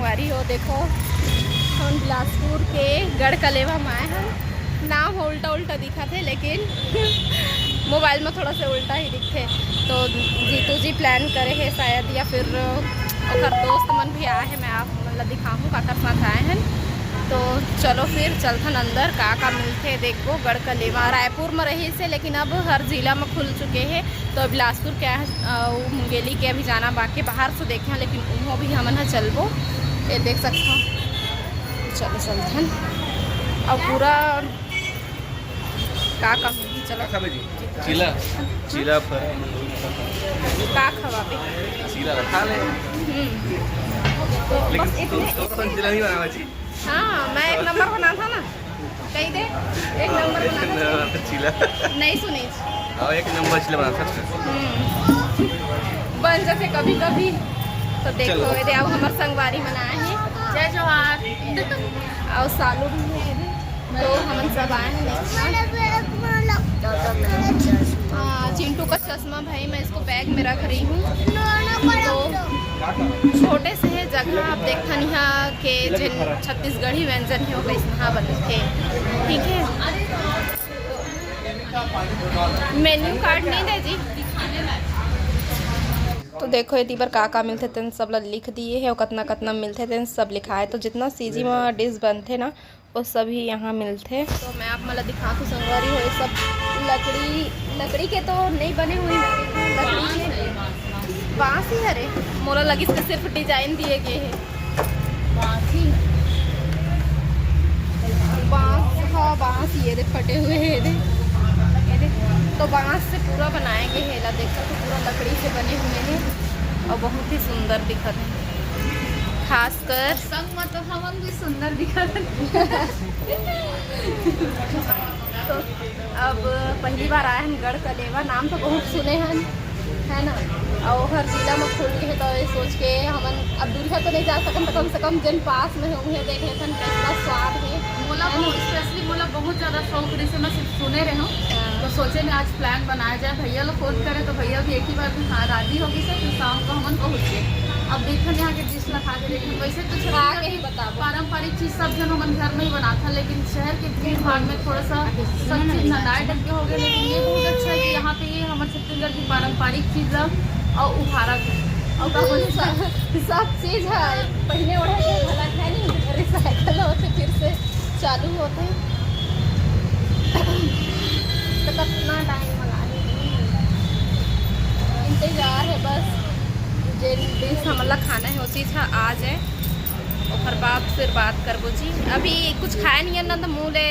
संगवारी हो देखो हम बिलासपुर के गढ़ कलेवा में आए हम। नाम उल्टा उल्टा दिखा थे लेकिन मोबाइल में थोड़ा सा उल्टा ही दिखे। तो जीतू जी प्लान करे है शायद या फिर और दोस्त मन भी आए हैं। मैं आप मतलब दिखाऊँ का साथ आए हैं। तो चलो फिर चलथन अंदर का मिलते देखो। गढ़ कलेवा रायपुर में रही से लेकिन अब हर ज़िला में खुल चुके हैं। तो बिलासपुर क्या है मुंगेली के अभी जाना बाकी बाहर से देखें लेकिन उन्हों भी हमन चलबो ये देख सकते हो। चलो चलथन और पूरा का मिली चलो चीला चीला पर का खवाबे चीला रखा ले तो बस इतने तो चीला नहीं बनावा जी। हाँ मैं एक नंबर बना था ना कही दे एक नंबर बना था चीला नहीं सुनी और एक नंबर चीला बना सकते बन जाते कभी कभी। तो देखो ये अब हमारे संगवारी मनाए हैं जय जोहार और सालू भी है तो हम सब आए हैं। चिंटू का चश्मा भाई मैं इसको बैग में रख रही हूँ। तो छोटे से है जगह आप देखते यहाँ के जिन छत्तीसगढ़ी व्यंजन है वो कैसे बनते ठीक है। मेन्यू कार्ड नहीं दे जी। तो देखो ये तीबर का मिलते थे सब लिख दिए है और कितना कितना मिलते थे सब लिखा है। तो जितना सीजी में डिश बनते ना वो सभी यहाँ मिलते। तो मैं आप मतलब दिखा दूँ संगवारी हो ये सब लकड़ी के तो नहीं बने हुए लकड़ी के बाँस ही हरे मोला लगी इसके सिर्फ डिजाइन दिए गए हैं बाँस ये दे फटे हुए हैं ये तो बाँस से पूरा बनाएंगे हेला देखा तो पूरा लकड़ी से बने हुए हैं और बहुत ही सुंदर दिखत है। खासकर संग में तो हम भी सुंदर दिखत है। तो अब पहली बार आए हैं गढ़ कलेवा नाम तो बहुत सुने हैं है ना और हर जिला में खुल गए तो ये सोच के हमन अब दूरिया तो नहीं जा सकते तो कम से कम जिन पास में होंगे देख लेते हैं कितना स्वाद है। बोला स्पेशली बोला बहुत ज़्यादा शौक रही से मैं सिर्फ सुने रहे हूँ तो सोचे मैं आज प्लान बनाया जाए भैया लोग फोन करें तो भैया भी एक ही बार भी हाँ राजी होगी सर तो शाम को हमन पहुँच गए। अब देखते यहाँ के डिश लखा के देखें वैसे तो ही बता पारंपरिक चीज़ सब जन हमन घर में ही बनाता लेकिन शहर के भीड़ भाड़ में थोड़ा सा सब चीज़ नंदाए ढंग के हो गए। लेकिन ये बहुत अच्छा है कि यहाँ पे ये हमारे छत्तीसगढ़ की पारंपरिक चीज़ और उभारक है और सब चीज़ है पहले ओढ़े के भला है नहीं रिसाइकल होते फिर से चालू होते तो कितना टाइम लगा इंतजार है बस जिन डिश हमारा खाना है वो चीज़ है आ जाए और बाद फिर बात करबो जी। अभी कुछ खाया नहीं है ना तो मुँह ले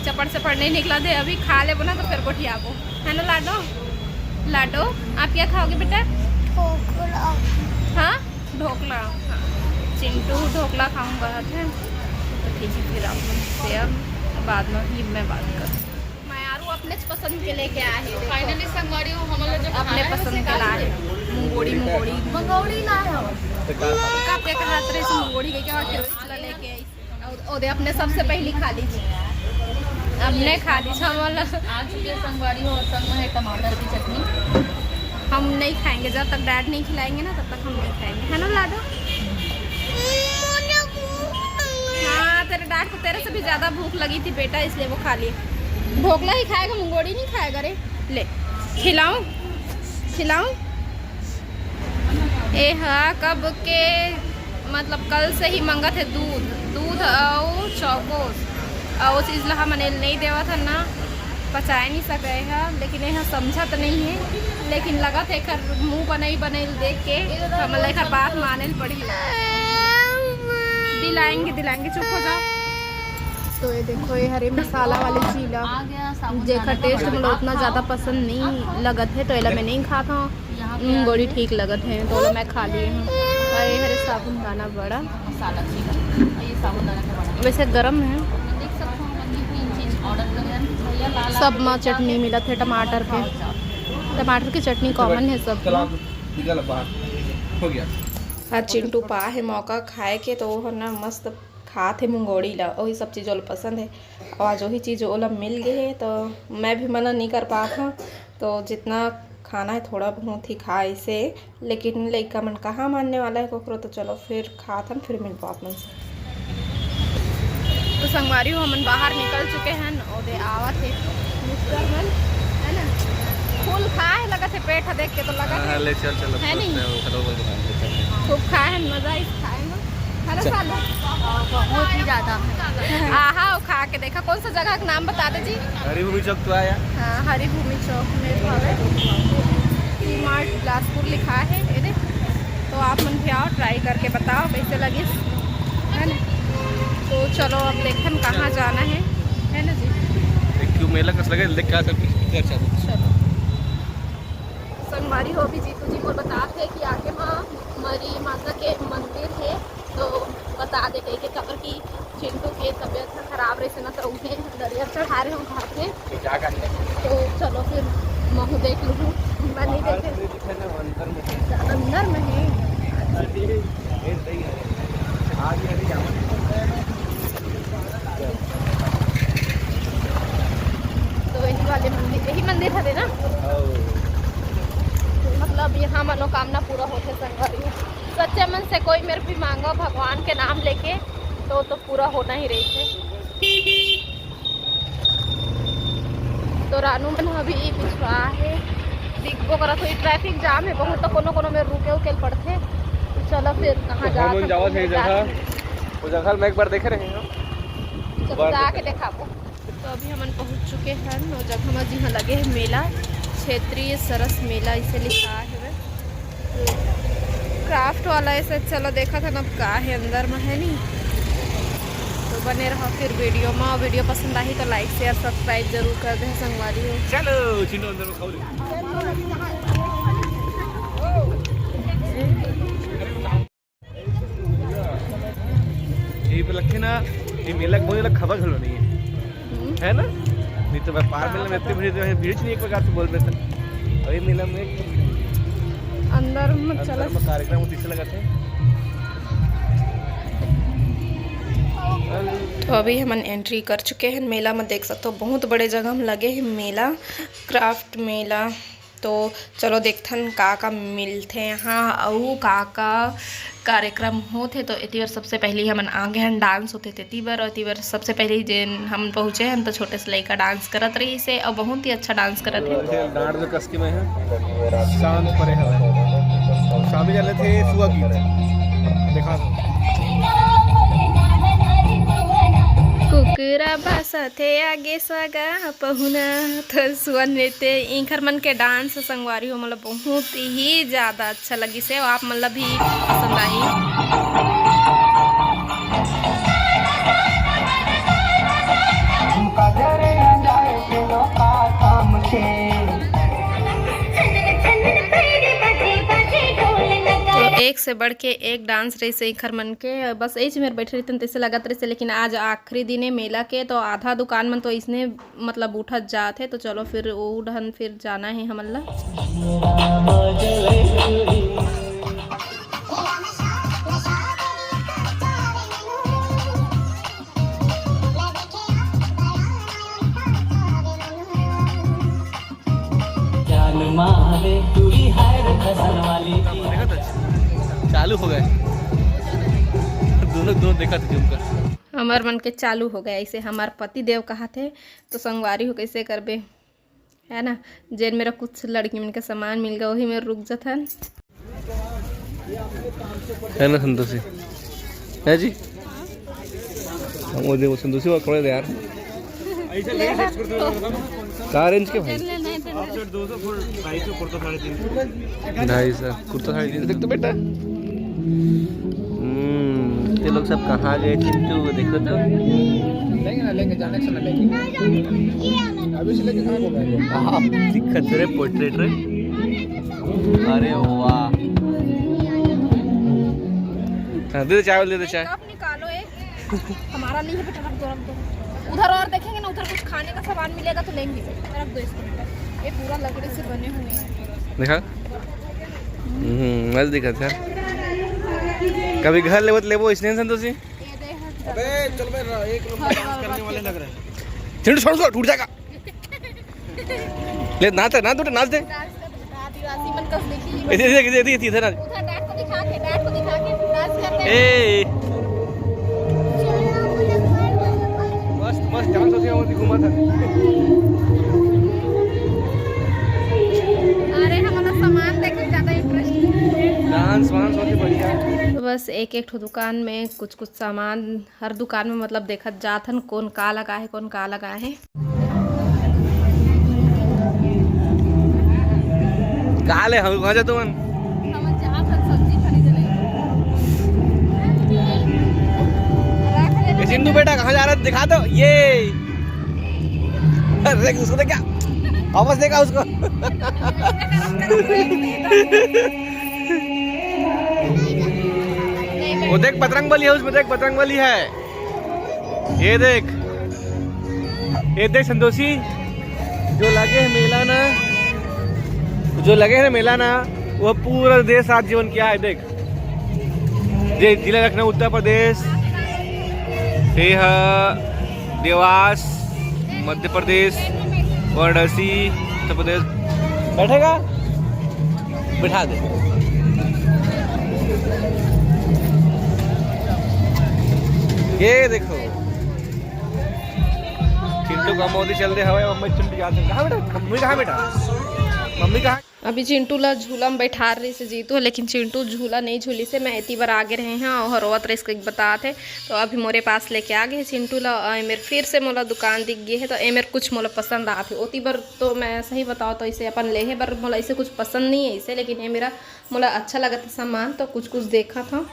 चपड़ चपड़ नहीं निकला दे अभी खा ले बोना तो फिर गोठियाबो है ना लाडो लाडो आप क्या खाओगे बेटा हाँ ढोकला हाँ चिंटू ढोकला खाऊंगा है तो ठीक है फिर आपसे अब बाद में ही मैं बात करूँ। मैं यार अपने पसंद के लेके आए हैं फाइनली संगवारी हो हम लोग अपने पसंद के लाए मुंगोड़ी लाए हम कापे का हाथ रहे से मुंगोड़ी के क्या लेके आई और अपने सबसे पहली खा लीजिए हमने खा ली आज ये संगवारी हो संग में है टमाटर की चटनी। हम नहीं खाएंगे जब तक डैड नहीं खिलाएंगे ना तब तक हम नहीं खाएंगे है ना लाडो। हाँ तेरे डैड को तेरे से भी ज़्यादा भूख लगी थी बेटा इसलिए वो खा लिए। ढोकला ही खाएगा मुंगोड़ी नहीं खाएगा रे ले खिलाऊं ए हाँ कब के मतलब कल से ही मंगा थे दूध और चौकोस और वो चीज़ लहा मैंने नहीं देवा था ना पचाए नहीं सके है लेकिन यह समझा तो नहीं है लेकिन लगा थे कर मुँह बनई देख के हम लेकर बात माने पड़ी दिलाएंगे चुप हो जाओ। तो ये देखो ये हरे मसाला वाली चीला जेका टेस्ट मतलब उतना ज़्यादा पसंद नहीं लगत है तो मैं नहीं खाता हूँ बड़ी ठीक लगत है तो मैं खा लिए हूँ। और ये हरे साबुदाना बड़ा मसाला चीला ये साबुदाना का बड़ा वैसे गर्म है देख सकते हो ऑर्डर करें भैया लाल सब में चटनी मिला थे टमाटर की चटनी कॉमन है सब हो गया। हाँ चिंटू पा है मौका खाए के तो वो ना मस्त खाते मुंगोड़ी ला वही सब चीज़ वाला पसंद है और आज वही चीज़ वाला मिल गई है तो मैं भी मना नहीं कर पाता तो जितना खाना है थोड़ा बहुत ही खाए से, लेकिन लड़का मन कहाँ मानने वाला है कोकरो। तो चलो फिर खात हम फिर मिलबो आप मन से। तो संगवारी हो हम बाहर निकल चुके हैं और दे आवत है मिस्टर मन, है ना। फूल खाए लगा थे पेट देख के तो लगा हाँ, ले चल चल है नहीं खूब खाए हैं, मजा ही खाए में। हेलो सालू बहुत ही ज़्यादा आहा वो खा के देखा। कौन सा जगह का नाम बता दे जी? हरिभूमि चौक तो आया। हाँ हरिभूमि चौक में भावे मार्ट बिलासपुर लिखा है ये दे। तो आप मन भी आओ, ट्राई करके बताओ कैसे लगे, है ना। तो चलो अब देखते कहाँ जाना है ना जी। क्यों मेला कस लगे देख क्या सब चलो संगवारी हो भी जीतू जी को बताते कि आगे माँ मरी माता के मंदिर है, तो बता दे कहीं के कबर की चिंटू की तबीयत खराब रही से ना, तो उन्हें दरिया चढ़ा रहे हूँ घर से। तो चलो फिर महू देख लूँ, मैं नहीं देखे अंदर में है। तो यही वाले मंदिर, यही मंदिर है ना, मतलब यहाँ मनोकामना पूरा होते संगवारी। सच्चे मन से कोई मेरे भी मांगो भगवान के नाम लेके तो पूरा होना ही रही थे। तो रानू मन अभी पिछवा है दिखबो करा, तो ट्रैफिक जाम है बहुत, तो कोनो कोनो में रुके उके पड़ते। तो चलो फिर कहाँ जगह में एक बार देखे रहे हैं, चलो जाके देखाबो। तो अभी हम पहुँच चुके हैं और जगह में जहाँ लगे है मेला, क्षेत्रीय सरस मेला इसे लिखा है क्राफ्ट वाला ऐसे। चलो देखा था ना का है अंदर में, है नहीं। तो बने रहो फिर वीडियो में। वीडियो पसंद आई तो लाइक शेयर सब्सक्राइब जरूर कर दे संगवारी हो। चलो चिंटू अंदर में खाओ। ये पे लखे ना ये मेला बहुत ज्यादा खबर घलो नहीं है ना। नहीं तो व्यापार मेला में इतनी भीड़ नहीं, एक प्रकार से बोल रहे थे। और ये मेला में अंदर में चला कार्यक्रम उसी से लगाते हैं। तो अभी हम एंट्री कर चुके हैं मेला में, देख सकते हो बहुत बड़े जगह में लगे हैं मेला, क्राफ्ट मेला। तो चलो देखथन का मिलते यहाँ और का कार्यक्रम होते। तो इतनी बार सबसे पहले हम आगे हैं डांस होते थे इतनी बार, और इतनी बार सबसे पहले जेन हम पहुँचे हैं तो छोटे से लड़का डांस करत रही से, और बहुत ही अच्छा डांस करत है। डांस जो कसके में है शांत परे है शामिल जाने थे सुआ गीत देखा कुकरा भाषा थे आगे सगा पहुना। तो सुअन नृत्य इंखर मन के डांस संगवारी हो मतलब बहुत ही ज़्यादा अच्छा लगी से, आप मतलब भी पसंद आई। एक से बढ़ के एक डांस रही से इंखर मन के, बस एज में बैठे रहते तैसे लगत रहे से। लेकिन आज आखिरी दिन है मेला के, तो आधा दुकान में तो इसने मतलब उठत जाते। तो चलो फिर उड़न फिर जाना है हमला। चालू हो गए दोनों देखा थे उनका। हमार मन के चालू हो गया ऐसे। हमार पति देव कहा थे तो संगवारी हो कैसे करबे, है ना। जेन मेरा कुछ लड़की मन का सामान मिल गया वही में रुक जाथन, है ना संतोषी है जी। हम वो दे संतोषी वो थोड़े दे यार का रेंज के भाई 200 फुल 250 कुर्ता 350 250 कुर्ता 350 देख तो बेटा। ये लोग सब कहाँ गए चिंटू देखो तो। लेंगे ना लेंगे जाने से ना लेंगे अभी से लेके कहाँ को गए आप दिक्कत रे पोर्ट्रेट रे। अरे वाह हाँ दे दे चाय दे दे चाय निकालो एक हमारा नहीं है बेटा, रख दो उधर। और देखेंगे ना उधर कुछ खाने का सामान मिलेगा तो लेंगे, रख दो इसको। ये पूरा लकड़ी से बने हुए हैं देखा। मस्त दिखा था। कभी घर लेवो इसने संतोषी। अबे चल बे एक लोग डांस करने वाले लग रहे हैं। चिंटू छोड़ टूट जाएगा। ले नाच ना टूटे नाच दे आदिवासी मन कस देखी देख इधर उधर डैड को दिखा के डांस करते हैं। ए मस्त मस्त डांस होती है घूमा था। अरे हमारा सामान देख के ज्यादा इंटरेस्ट डांस वांस होती बढ़िया। तो बस एक एक ठो दुकान में कुछ कुछ सामान हर दुकान में मतलब देखत जात हन कौन का लगा है कौन का लगा है। कहाँ ले हम कहाँ जाते मन हम जहाँ पर सब्जी खरीदने ये सिंधु बेटा कहाँ जा रहा है दिखा दो ये। अरे उसको देख क्या वापस देखा उसको। वो देख पतंग बली है उसमें देख पतंग बली है। ये देख संतोषी जो लगे है मेला ना वो पूरा देश साथ जीवन किया है। देख जिला लखनऊ उत्तर प्रदेश देवास मध्य प्रदेश वाराणसी उत्तर प्रदेश। बैठेगा बिठा दे। ये देखो चिंटू का मोदी चलते हवा मम्मी चिंटू जाते कहाँ बेटा मम्मी कहाँ। अभी चिंटू ला झूला में बैठा रही से जीतू लेकिन चिंटू झूला नहीं झूली से मैं इतनी बार आगे रहे हैं और रोवत रहे इसको बताते। तो अभी मोरे पास लेके आ गए चिंटू ला मेरे फिर से मोला दुकान दिख गई है। तो मेरे कुछ मोला पसंद आ फिर ओती बार तो मैं सही बताओ तो इसे अपन ले बार मोला इसे कुछ पसंद नहीं है इसे लेकिन ये मेरा मोला अच्छा लगा था सामान तो कुछ देखा था।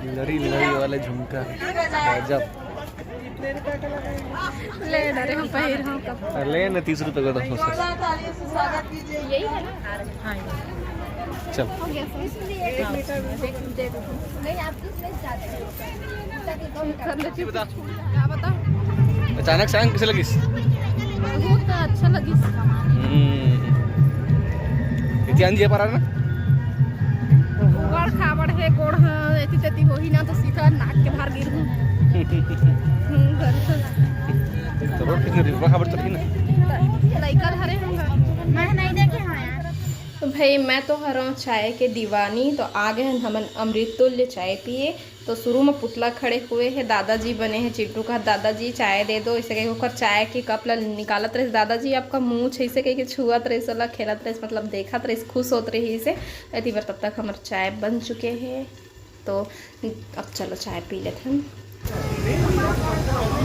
लड़ी वाले झुमका गजब ले डरे हम पहिर हम कब ले ना 30 रुपए का तो यही है ना। हाँ चल हो गया नहीं आप बता क्या बताओ अचानक सांग कैसे लगी। बहुत अच्छा लगी। ध्यान दिया पारा ना गोड़ खाबड़ है गोड़ एती तेती हो ही ना तो सीधा नाक के बाहर गिर हूँ घर से तो रोड कितने रुपया खबर चली ना लइका धरे हम मैं नहीं देखे हाँ यार। तो भाई मैं तो हर चाय के दीवानी। तो आ गए हमन अमृतुल्य चाय पिए। तो शुरू में पुतला खड़े हुए हैं दादाजी बने हैं चिंटू का दादाजी चाय दे दो इसे कहीं ओकर चाय के कप ला निकालत रहे दादाजी आपका मुँह छे इसे कहीं छुअत रहे सला खेलत रहे मतलब देखत रहे खुश होत रही इसे अति बार तब तक हमारे चाय बन चुके हैं। तो अब चलो चाय पी लेते हम।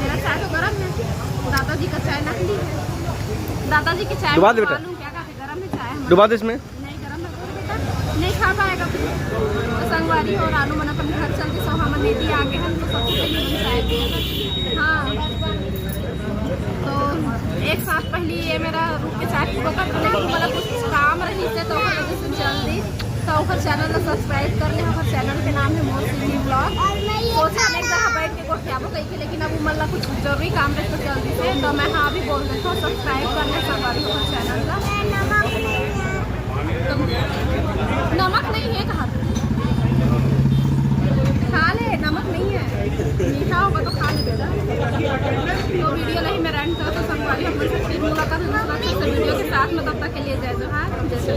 मेरा चाय तो गर्म है दादाजी का चाय नकली है। दादाजी की चाय डुबा दे बेटा क्या कहते गर्म है चाय डुबा दे इसमें नहीं गर्म है बेटा नहीं खा पाएगा तो संगवारी और आलू मना अपन घर चलते सो हम दीदी आगे हम तो सबसे पहले चाय पिए। हाँ तो एक साथ पहले ये मेरा रुक के चाय पीबो का मतलब कुछ काम रही थे तो वजह से जल्दी तो ओकर चैनल को सब्सक्राइब कर ले। हमारे चैनल के नाम है मोर सिटी ब्लॉग। सोचा एक जगह बैठ के गोठियाबो कही के लेकिन अब मतलब कुछ जरूरी काम रहे तो जल्दी से तो मैं हाँ भी बोल देता हूँ सब्सक्राइब कर ले संगवारी हमारे चैनल का। नमक नहीं है कहा खा ले नमक नहीं है मीठा होगा तो खा ले बेटा। तो वीडियो नहीं मैं रैंट कर तो संगवारी हम फिर मुलाकात वीडियो के साथ में तब तक के लिए जय जोहार जैसे